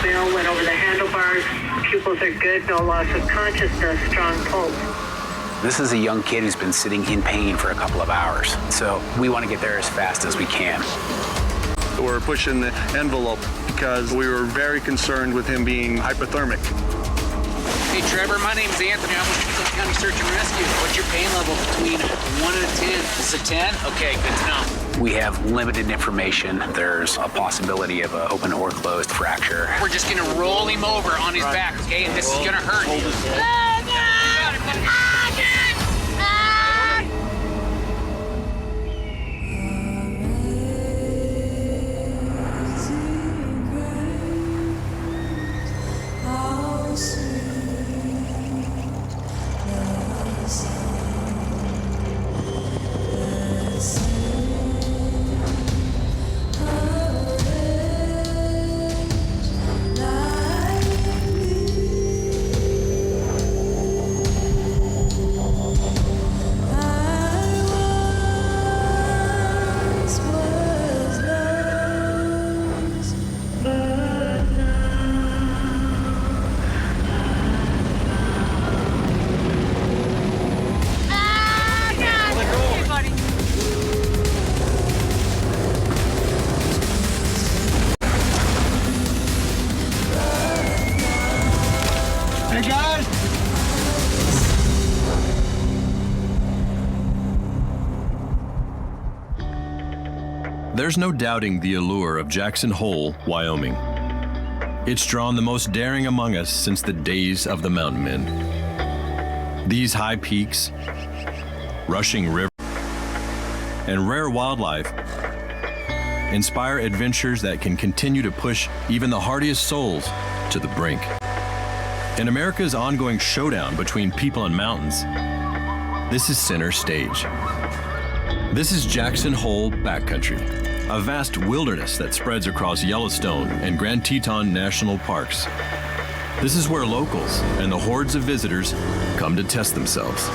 vail went over the handlebars. Pupils are good, no loss of consciousness, strong pulse. This is a young kid who's been sitting in pain for a couple of hours, so we want to get there as fast as we can. We're pushing the envelope because we were very concerned with him being hypothermic. Hey Trevor, my name's Anthony. I'm with Teton County Search and Rescue. What's your pain level between 1 and 10? Is it 10? Okay, good to know. We have limited information. There's a possibility of an open or closed fracture. We're just gonna roll him over on his back, okay? And this is gonna hurt. There's no doubting the allure of Jackson Hole, Wyoming. It's drawn the most daring among us since the days of the mountain men. These high peaks, rushing rivers, and rare wildlife inspire adventures that can continue to push even the hardiest souls to the brink. In America's ongoing showdown between people and mountains, this is center stage. This is Jackson Hole Backcountry, a vast wilderness that spreads across Yellowstone and Grand Teton National Parks. This is where locals and the hordes of visitors come to test themselves.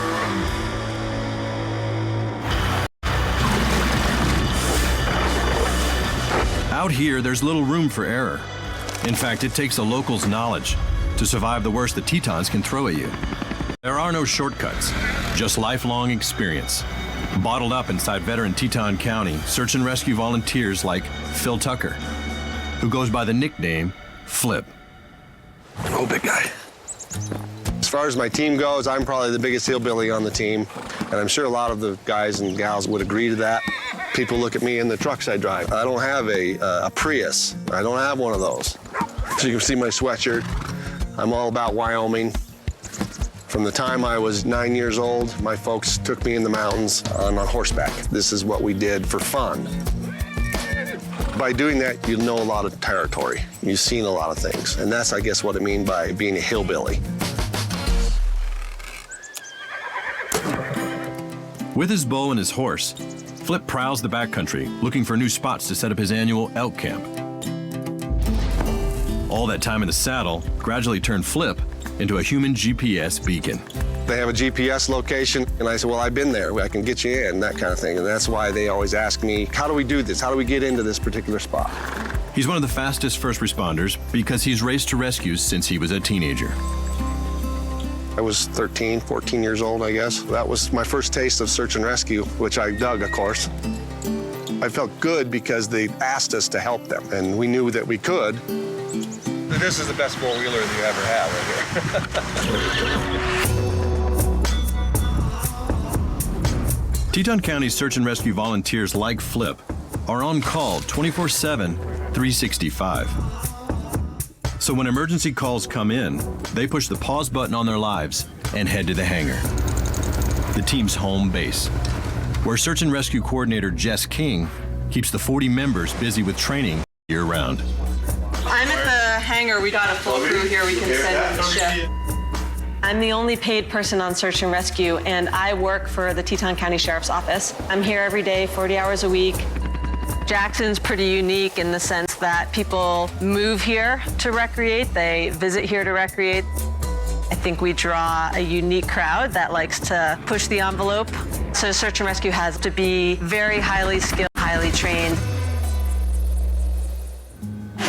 Out here, there's little room for error. In fact, it takes a local's knowledge to survive the worst the Tetons can throw at you. There are no shortcuts, just lifelong experience. Bottled up inside veteran Teton County search and rescue volunteers like Phil Tucker, who goes by the nickname Flip. Oh, big guy. As far as my team goes, I'm probably the biggest hillbilly on the team, and I'm sure a lot of the guys and gals would agree to that. People look at me in the trucks I drive. I don't have a Prius. I don't have one of those. So you can see my sweatshirt. I'm all about Wyoming. From the time I was 9 years old, my folks took me in the mountains on horseback. This is what we did for fun. By doing that, you know a lot of territory. You've seen a lot of things. And that's, I guess, what I mean by being a hillbilly. With his bow and his horse, Flip prowls the backcountry, looking for new spots to set up his annual elk camp. All that time in the saddle gradually turned Flip into a human GPS beacon. They have a GPS location, and I said, well, I've been there. I can get you in, that kind of thing. And that's why they always ask me, how do we do this? How do we get into this particular spot? He's one of the fastest first responders because he's raced to rescues since he was a teenager. I was 13, 14 years old, I guess. That was my first taste of search and rescue, which I dug, of course. I felt good because they asked us to help them, and we knew that we could. This is the best four-wheeler that you ever have right here. Teton County Search and Rescue volunteers like Flip are on call 24/7, 365. So when emergency calls come in, they push the pause button on their lives and head to the hangar, the team's home base, where Search and Rescue Coordinator Jess King keeps the 40 members busy with training year-round. I'm at the hangar. We got a full crew here. We can send them to shift. I'm the only paid person on search and rescue, and I work for the Teton County Sheriff's Office. I'm here every day, 40 hours a week. Jackson's pretty unique in the sense that people move here to recreate. They visit here to recreate. I think we draw a unique crowd that likes to push the envelope. So search and rescue has to be very highly skilled, highly trained.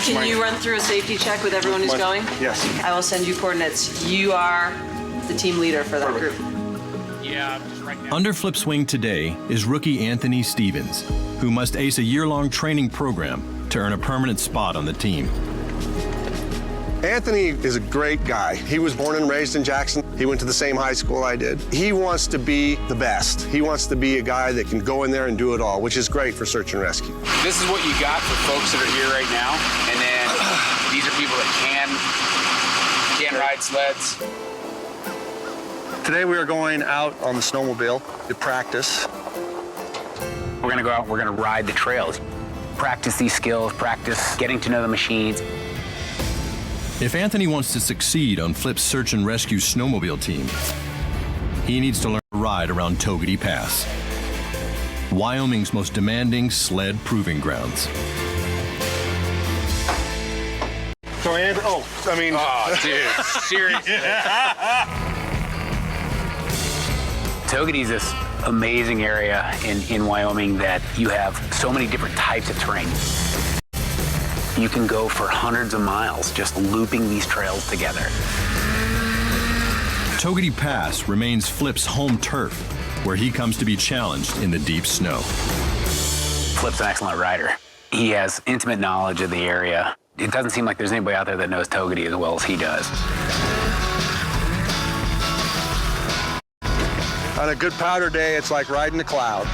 Can you run through a safety check with everyone who's going? Yes. I will send you coordinates. You are the team leader for that group. Yeah, just right now. Under Flip's wing today is rookie Anthony Stevens, who must ace a year-long training program to earn a permanent spot on the team. Anthony is a great guy. He was born and raised in Jackson. He went to the same high school I did. He wants to be the best. He wants to be a guy that can go in there and do it all, which is great for search and rescue. This is what you got for folks that are here right now. And then these are people that can ride sleds. Today we are going out on the snowmobile to practice. We're gonna go out, we're gonna ride the trails. Practice these skills, practice getting to know the machines. If Anthony wants to succeed on Flip's search and rescue snowmobile team, he needs to learn to ride around Togety Pass, Wyoming's most demanding sled proving grounds. So, oh, dude, seriously. Togety's this amazing area in Wyoming that you have so many different types of terrain. You can go for hundreds of miles just looping these trails together. Togety Pass remains Flip's home turf, where he comes to be challenged in the deep snow. Flip's an excellent rider. He has intimate knowledge of the area. It doesn't seem like there's anybody out there that knows Togety as well as he does. On a good powder day, it's like riding a cloud.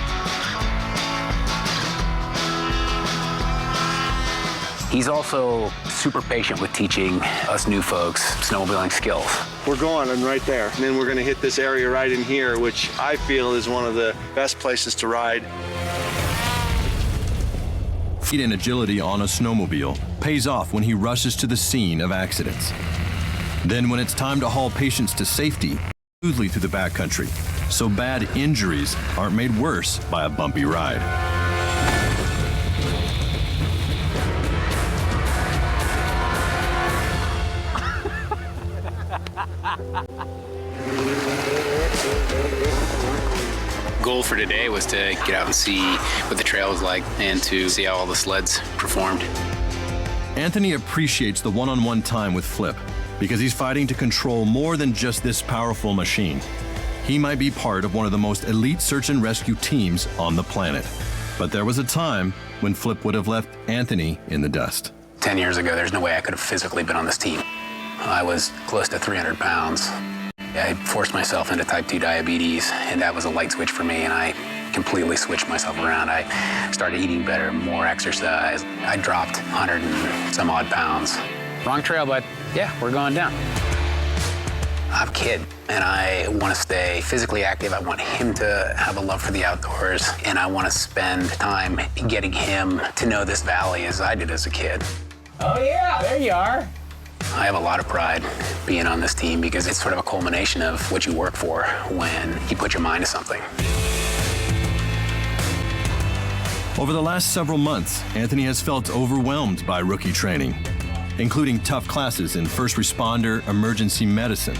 He's also super patient with teaching us new folks snowmobiling skills. We're going and right there. And then we're going to hit this area right in here, which I feel is one of the best places to ride. Speed and agility on a snowmobile pays off when he rushes to the scene of accidents. Then when it's time to haul patients to safety, smoothly through the backcountry, so bad injuries aren't made worse by a bumpy ride. Goal for today was to get out and see what the trail was like and to see how all the sleds performed. Anthony appreciates the one-on-one time with Flip because he's fighting to control more than just this powerful machine. He might be part of one of the most elite search and rescue teams on the planet. But there was a time when Flip would have left Anthony in the dust. 10 years ago, there's no way I could have physically been on this team. I was close to 300 pounds. I forced myself into type 2 diabetes, and that was a light switch for me, and I completely switched myself around. I started eating better, more exercise. I dropped 100 and some odd pounds. Wrong trail, but yeah, we're going down. I'm a kid, and I want to stay physically active. I want him to have a love for the outdoors, and I want to spend time getting him to know this valley as I did as a kid. Oh yeah, there you are. I have a lot of pride being on this team because it's sort of a culmination of what you work for when you put your mind to something. Over the last several months, Anthony has felt overwhelmed by rookie training, including tough classes in first responder emergency medicine.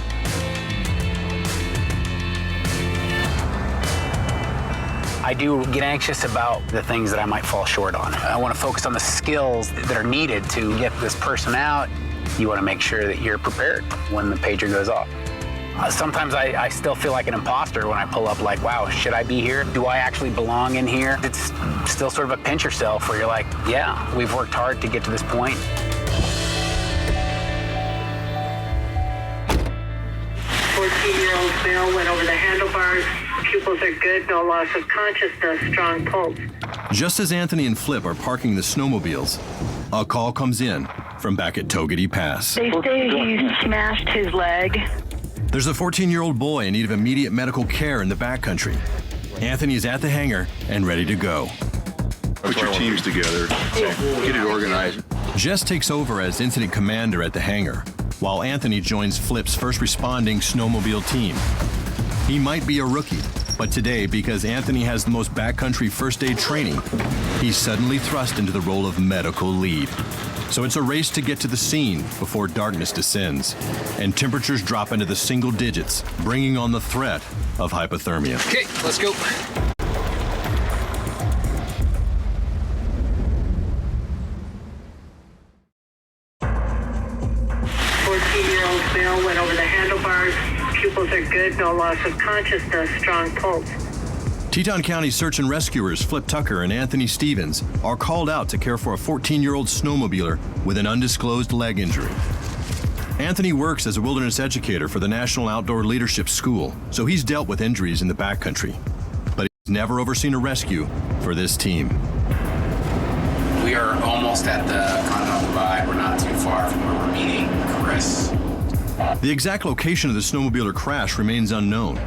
I do get anxious about the things that I might fall short on. I want to focus on the skills that are needed to get this person out. You want to make sure that you're prepared when the pager goes off. Sometimes I still feel like an imposter when I pull up like, wow, should I be here? Do I actually belong in here? It's still sort of a pinch yourself where you're like, yeah, we've worked hard to get to this point. Fourteen-year-old male went over the handlebars. Pupils are good, no loss of consciousness, strong pulse. Just as Anthony and Flip are parking the snowmobiles, a call comes in from back at Togety Pass. They say he smashed his leg. There's a 14-year-old boy in need of immediate medical care in the backcountry. Anthony is at the hangar and ready to go. Put your teams together, get it organized. Jess takes over as incident commander at the hangar, while Anthony joins Flip's first responding snowmobile team. He might be a rookie, but today, because Anthony has the most backcountry first aid training, he's suddenly thrust into the role of medical lead. So it's a race to get to the scene before darkness descends and temperatures drop into the single digits, bringing on the threat of hypothermia. Okay, let's go. Veil went over the handlebars. Pupils are good, no loss of consciousness, strong pulse. Teton County search and rescuers Flip Tucker and Anthony Stevens are called out to care for a 14-year-old snowmobiler with an undisclosed leg injury. Anthony works as a wilderness educator for the National Outdoor Leadership School, so he's dealt with injuries in the backcountry, but he's never overseen a rescue for this team. We are almost at the Continental Divide. We're not too far from where we're meeting Chris. The exact location of the snowmobiler crash remains unknown.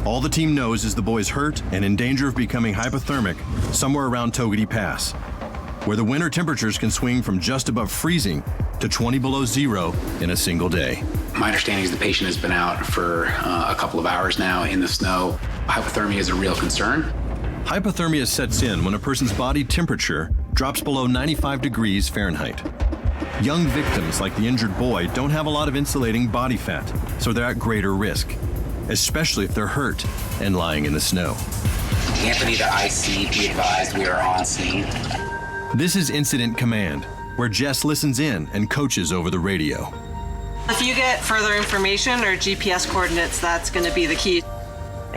All the team knows is the boy's hurt and in danger of becoming hypothermic somewhere around Togety Pass, where the winter temperatures can swing from just above freezing to 20 below zero in a single day. My understanding is the patient has been out for a couple of hours now in the snow. Hypothermia is a real concern. Hypothermia sets in when a person's body temperature drops below 95 degrees Fahrenheit. Young victims like the injured boy don't have a lot of insulating body fat, so they're at greater risk, especially if they're hurt and lying in the snow. Anthony, the IC, be advised we are on scene. This is Incident Command, where Jess listens in and coaches over the radio. If you get further information or GPS coordinates, that's going to be the key.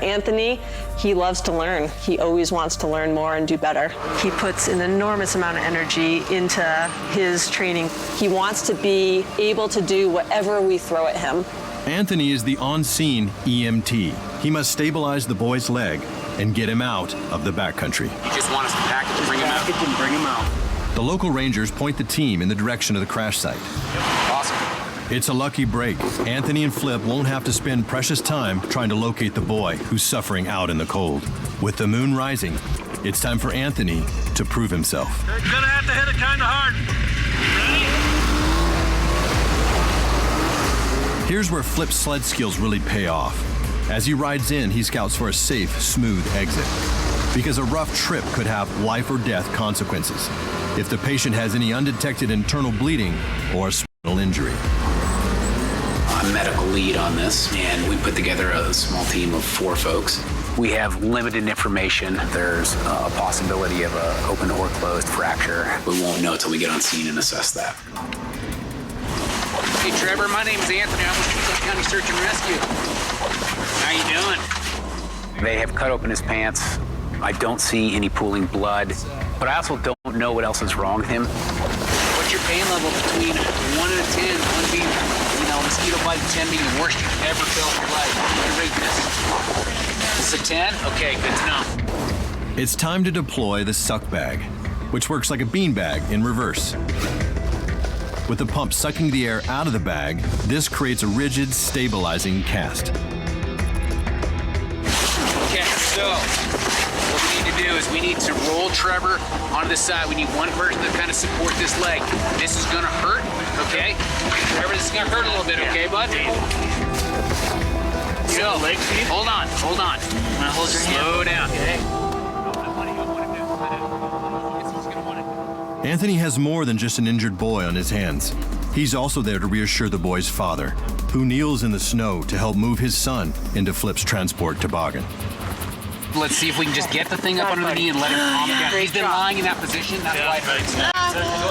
Anthony, he loves to learn. He always wants to learn more and do better. He puts an enormous amount of energy into his training. He wants to be able to do whatever we throw at him. Anthony is the on-scene EMT. He must stabilize the boy's leg and get him out of the backcountry. You just want us to package and bring him out. The local rangers point the team in the direction of the crash site. Awesome. It's a lucky break. Anthony and Flip won't have to spend precious time trying to locate the boy who's suffering out in the cold. With the moon rising, it's time for Anthony to prove himself. You're gonna have to hit it kind of hard. Ready? Here's where Flip's sled skills really pay off. As he rides in, he scouts for a safe, smooth exit, because a rough trip could have life or death consequences if the patient has any undetected internal bleeding or a spinal injury. I'm medical lead on this, and we put together a small team of 4 folks. We have limited information. There's a possibility of an open or closed fracture. We won't know until we get on scene and assess that. Hey, Trevor, my name's Anthony. I'm with Teton County Search and Rescue. How you doing? They have cut open his pants. I don't see any pooling blood, but I also don't know what else is wrong with him. What's your pain level between 1 and a 10? 1 being, mosquito bite, 10 being the worst you've ever felt in your life. You can rate this. This is a 10? Okay, good to know. It's time to deploy the suck bag, which works like a bean bag in reverse. With the pump sucking the air out of the bag, this creates a rigid, stabilizing cast. Okay, so what we need to do is we need to roll Trevor onto the side. We need one person to kind of support this leg. This is gonna hurt, okay? Trevor, this is gonna hurt a little bit, okay, bud? So, hold on. Now hold your hand. Slow down, okay? Anthony has more than just an injured boy on his hands. He's also there to reassure the boy's father, who kneels in the snow to help move his son into Flip's transport toboggan. Let's see if we can just get the thing up under the knee and let him calm down. He's been lying in that position. That's why it hurts. Go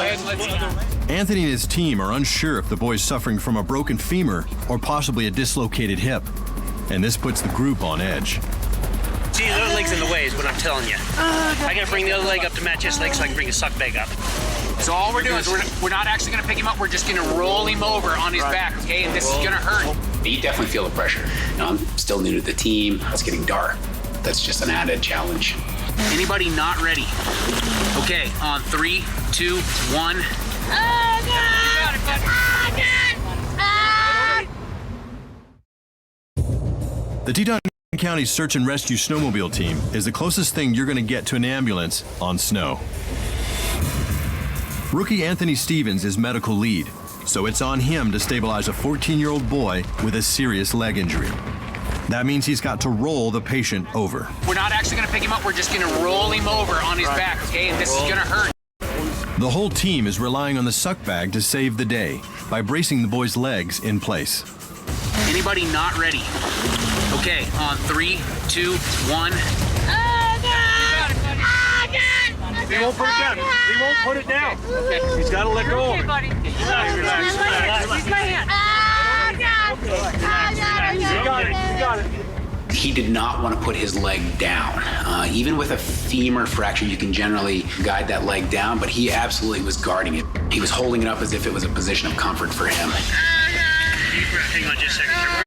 ahead, let's see. Anthony and his team are unsure if the boy's suffering from a broken femur or possibly a dislocated hip, and this puts the group on edge. See, the other leg's in the way is what I'm telling you. I gotta bring the other leg up to match his leg so I can bring his suck bag up. So all we're doing is we're not actually gonna pick him up, we're just gonna roll him over on his back, okay? And this is gonna hurt. You definitely feel the pressure. I'm still new to the team. It's getting dark. That's just an added challenge. Anybody not ready? Okay, on 3, 2, 1. The Teton County Search and Rescue Snowmobile Team is the closest thing you're going to get to an ambulance on snow. Rookie Anthony Stevens is medical lead, so it's on him to stabilize a 14-year-old boy with a serious leg injury. That means he's got to roll the patient over. We're not actually gonna pick him up, we're just gonna roll him over on his back, okay? And this is gonna hurt. The whole team is relying on the suck bag to save the day by bracing the boy's legs in place. Anybody not ready? Okay, on 3, 2, 1. He won't put it down. He won't put it down. Okay. He's gotta let go of it. Okay, buddy. Relax. Use my hand. He did not want to put his leg down. Even with a femur fracture, you can generally guide that leg down, but he absolutely was guarding it. He was holding it up as if it was a position of comfort for him. Deep breath. Hang on just a second.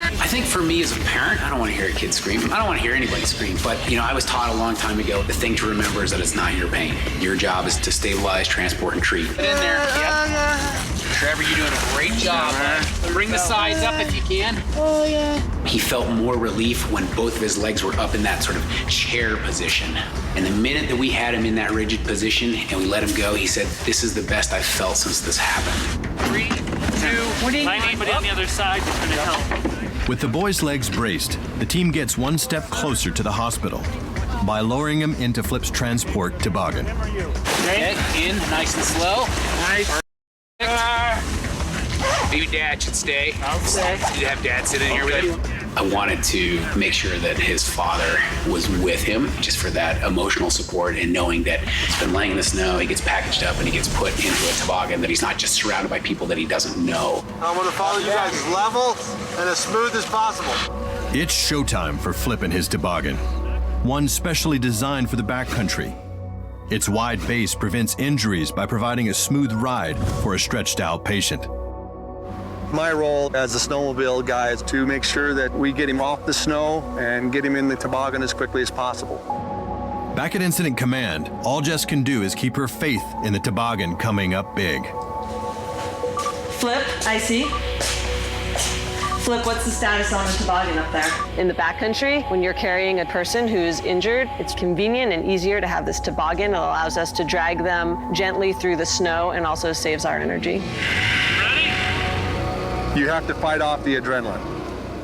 I think for me as a parent, I don't want to hear a kid scream. I don't want to hear anybody scream. But, I was taught a long time ago, the thing to remember is that it's not your pain. Your job is to stabilize, transport, and treat. Get in there. Yep. Trevor, you're doing a great job. Bring the sides up if you can. Oh, yeah. He felt more relief when both of his legs were up in that sort of chair position. And the minute that we had him in that rigid position and we let him go, he said, "This is the best I've felt since this happened." 3, 2, line anybody on the other side is going to help. With the boy's legs braced, the team gets one step closer to the hospital by lowering him into Flip's transport toboggan. Head in, nice and slow. Nice. Maybe Dad should stay. Okay. Did you have Dad sit in here with you? I wanted to make sure that his father was with him, just for that emotional support and knowing that he's been laying in the snow, he gets packaged up and he gets put into a toboggan, that he's not just surrounded by people that he doesn't know. I want to follow you guys as level and as smooth as possible. It's showtime for Flip and his toboggan, one specially designed for the backcountry. Its wide base prevents injuries by providing a smooth ride for a stretched out patient. My role as a snowmobile guy is to make sure that we get him off the snow and get him in the toboggan as quickly as possible. Back at Incident Command, all Jess can do is keep her faith in the toboggan coming up big. Flip, I see. Flip, what's the status on the toboggan up there? In the backcountry, when you're carrying a person who's injured, it's convenient and easier to have this toboggan. It allows us to drag them gently through the snow and also saves our energy. You have to fight off the adrenaline.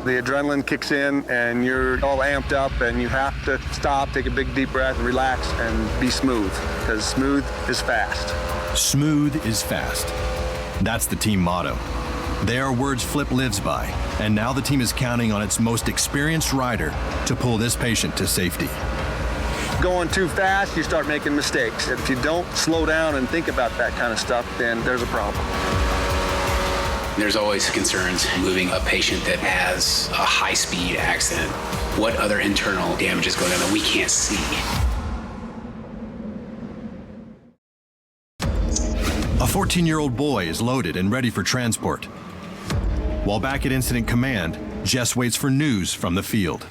The adrenaline kicks in and you're all amped up and you have to stop, take a big deep breath, relax, and be smooth, because smooth is fast. Smooth is fast. That's the team motto. They are words Flip lives by, and now the team is counting on its most experienced rider to pull this patient to safety. Going too fast, you start making mistakes. If you don't slow down and think about that kind of stuff, then there's a problem. There's always concerns moving a patient that has a high-speed accident. What other internal damage is going on that we can't see? A 14-year-old boy is loaded and ready for transport. While back at Incident Command, Jess waits for news from the field.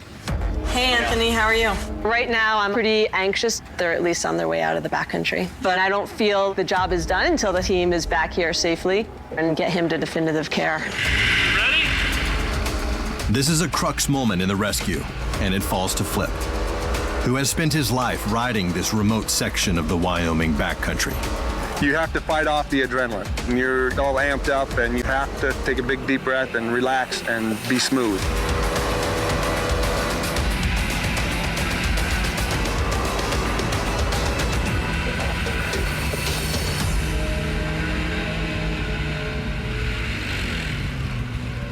Hey, Anthony, how are you? Right now, I'm pretty anxious. They're at least on their way out of the backcountry. But I don't feel the job is done until the team is back here safely and get him to definitive care. Ready? This is a crux moment in the rescue, and it falls to Flip, who has spent his life riding this remote section of the Wyoming backcountry. You have to fight off the adrenaline. You're all amped up and you have to take a big deep breath and relax and be smooth.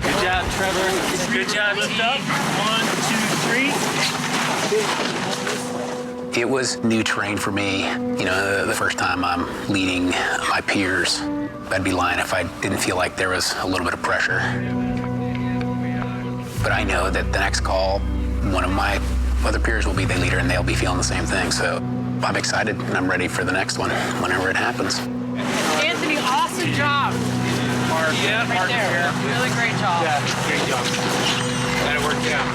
Good job, Trevor. Good job, lift up. 1, 2, 3. It was new terrain for me. The first time I'm leading my peers. I'd be lying if I didn't feel like there was a little bit of pressure. But I know that the next call, one of my other peers will be the leader and they'll be feeling the same thing. So I'm excited and I'm ready for the next one whenever it happens. Anthony, awesome job. Mark, Right there. Really great job. Yeah, great job. Glad it worked out.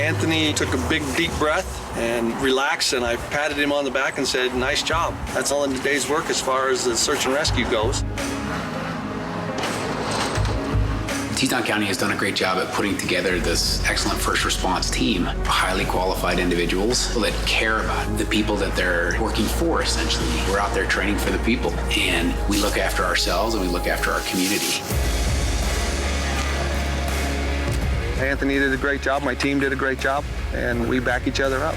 Anthony took a big deep breath and relaxed, and I patted him on the back and said, "Nice job." That's all in the day's work as far as the search and rescue goes. Teton County has done a great job at putting together this excellent first response team, highly qualified individuals that care about the people that they're working for, essentially. We're out there training for the people, and we look after ourselves and we look after our community. Anthony did a great job, my team did a great job, and we back each other up.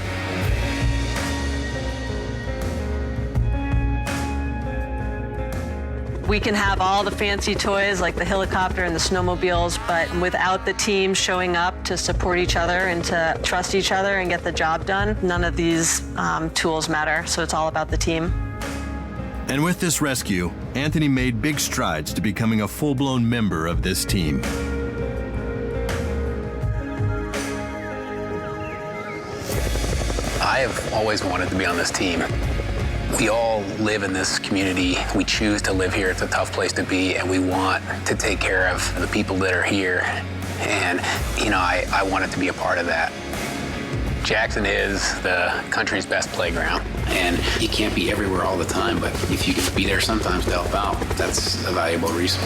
We can have all the fancy toys like the helicopter and the snowmobiles, but without the team showing up to support each other and to trust each other and get the job done, none of these tools matter. So it's all about the team. And with this rescue, Anthony made big strides to becoming a full-blown member of this team. I have always wanted to be on this team. We all live in this community. We choose to live here. It's a tough place to be, and we want to take care of the people that are here. And, you know, I wanted to be a part of that. Jackson is the country's best playground, and you can't be everywhere all the time, but if you can be there sometimes to help out, that's a valuable resource.